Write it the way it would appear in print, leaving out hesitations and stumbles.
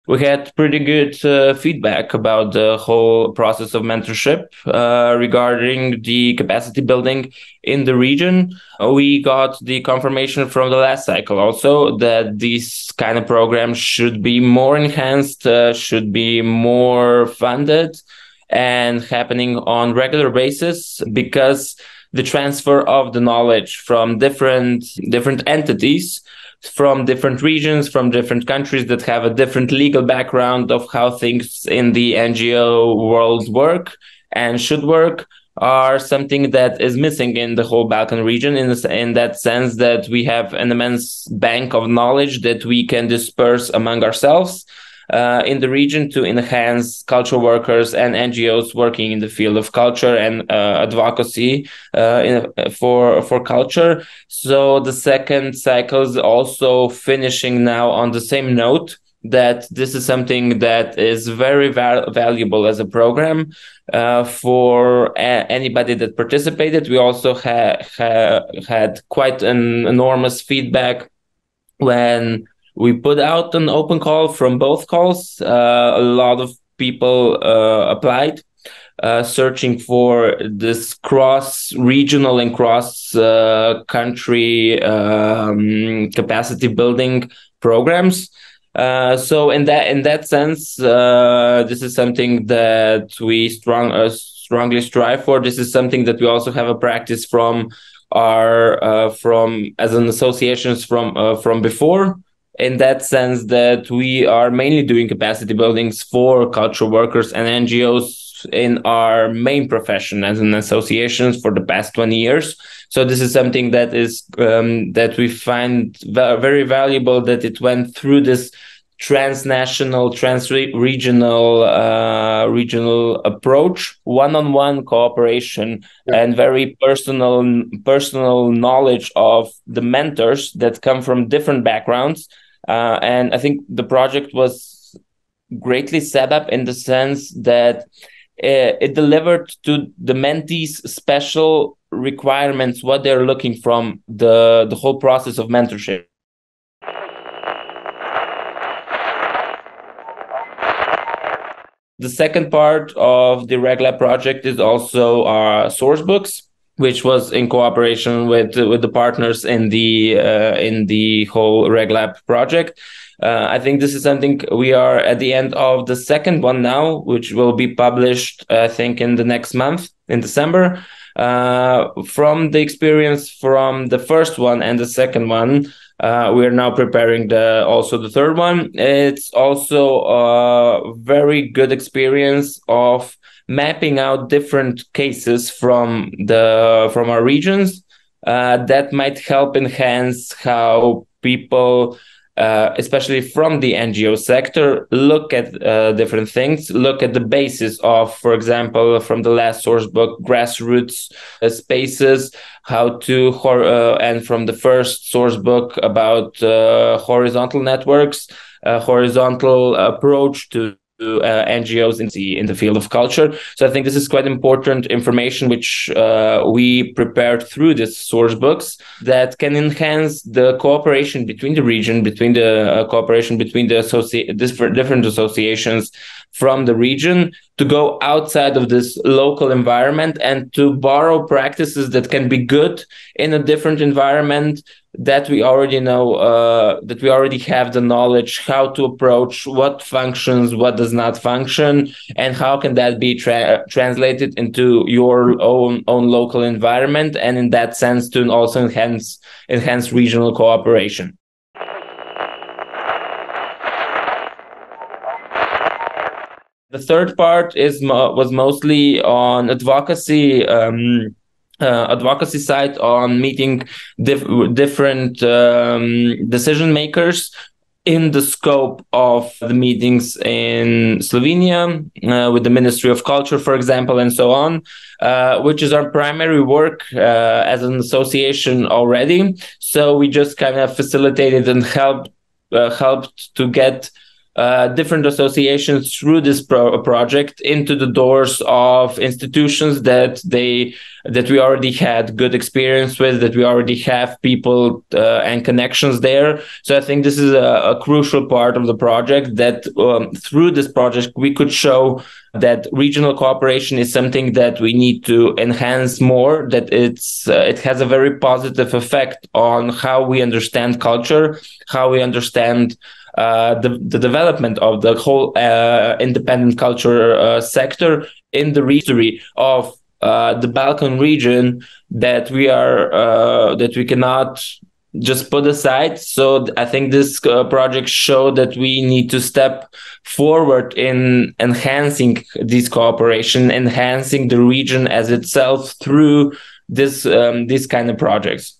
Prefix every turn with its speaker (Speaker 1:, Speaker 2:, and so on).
Speaker 1: we had pretty good feedback about the whole process of mentorship regarding the capacity building in the region. We got the confirmation from the last cycle also that these kind of programs should be more enhanced, should be more funded, and happening on regular basis, because the transfer of the knowledge from different entities, from different regions, from different countries that have a different legal background of how things in the NGO world work and should work, are something that is missing in the whole Balkan region, in that sense that we have an immense bank of knowledge that we can disperse among ourselves in the region to enhance cultural workers and NGOs working in the field of culture and advocacy for culture. So the second cycle is also finishing now on the same note, that this is something that is very valuable as a program for anybody that participated. We also had quite an enormous feedback when we put out an open call from both calls. A lot of people applied, searching for this cross-regional and cross-country capacity building programs. So in that sense, this is something that we strongly strive for. This is something that we also have a practice from as an associations from before. In that sense, that we are mainly doing capacity buildings for cultural workers and NGOs in our main profession as an association for the past 20 years. So this is something that is that we find very valuable, that it went through this transnational, regional approach, one-on-one cooperation, and very personal knowledge of the mentors that come from different backgrounds. And I think the project was greatly set up in the sense that it delivered to the mentees special requirements, what they're looking from the whole process of mentorship. The second part of the Reg Lab project is also our source books, which was in cooperation with the partners in the whole Reg Lab project. I think this is something we are at the end of the second one now, which will be published, I think, in the next month, in December. From the experience from the first one and the second one, we are now preparing also the third one. It's also a very good experience of mapping out different cases from our regions that might help enhance how people, especially from the NGO sector, look at different things, look at the basis of, for example, from the last source book, grassroots spaces, how to, and from the first source book about horizontal networks, horizontal approach to NGOs in the field of culture. So I think this is quite important information which we prepared through these source books that can enhance the cooperation between the region, between the cooperation between the different associations from the region, to go outside of this local environment and to borrow practices that can be good in a different environment, that we already know, that we already have the knowledge how to approach what functions, what does not function, and how can that be translated into your own local environment, and in that sense to also enhance regional cooperation. The third part was mostly on advocacy. Advocacy side, on meeting different decision makers in the scope of the meetings in Slovenia with the Ministry of Culture, for example, and so on, which is our primary work as an association already. So we just kind of facilitated and helped to get different associations through this project into the doors of institutions that we already had good experience with, that we already have people and connections there. So I think this is a crucial part of the project, that through this project we could show that regional cooperation is something that we need to enhance more, that it has a very positive effect on how we understand culture, how we understand the development of the whole independent culture sector in the history of the Balkan region, that we cannot just put aside. So I think this project showed that we need to step forward in enhancing this cooperation, enhancing the region as itself through these kind of projects.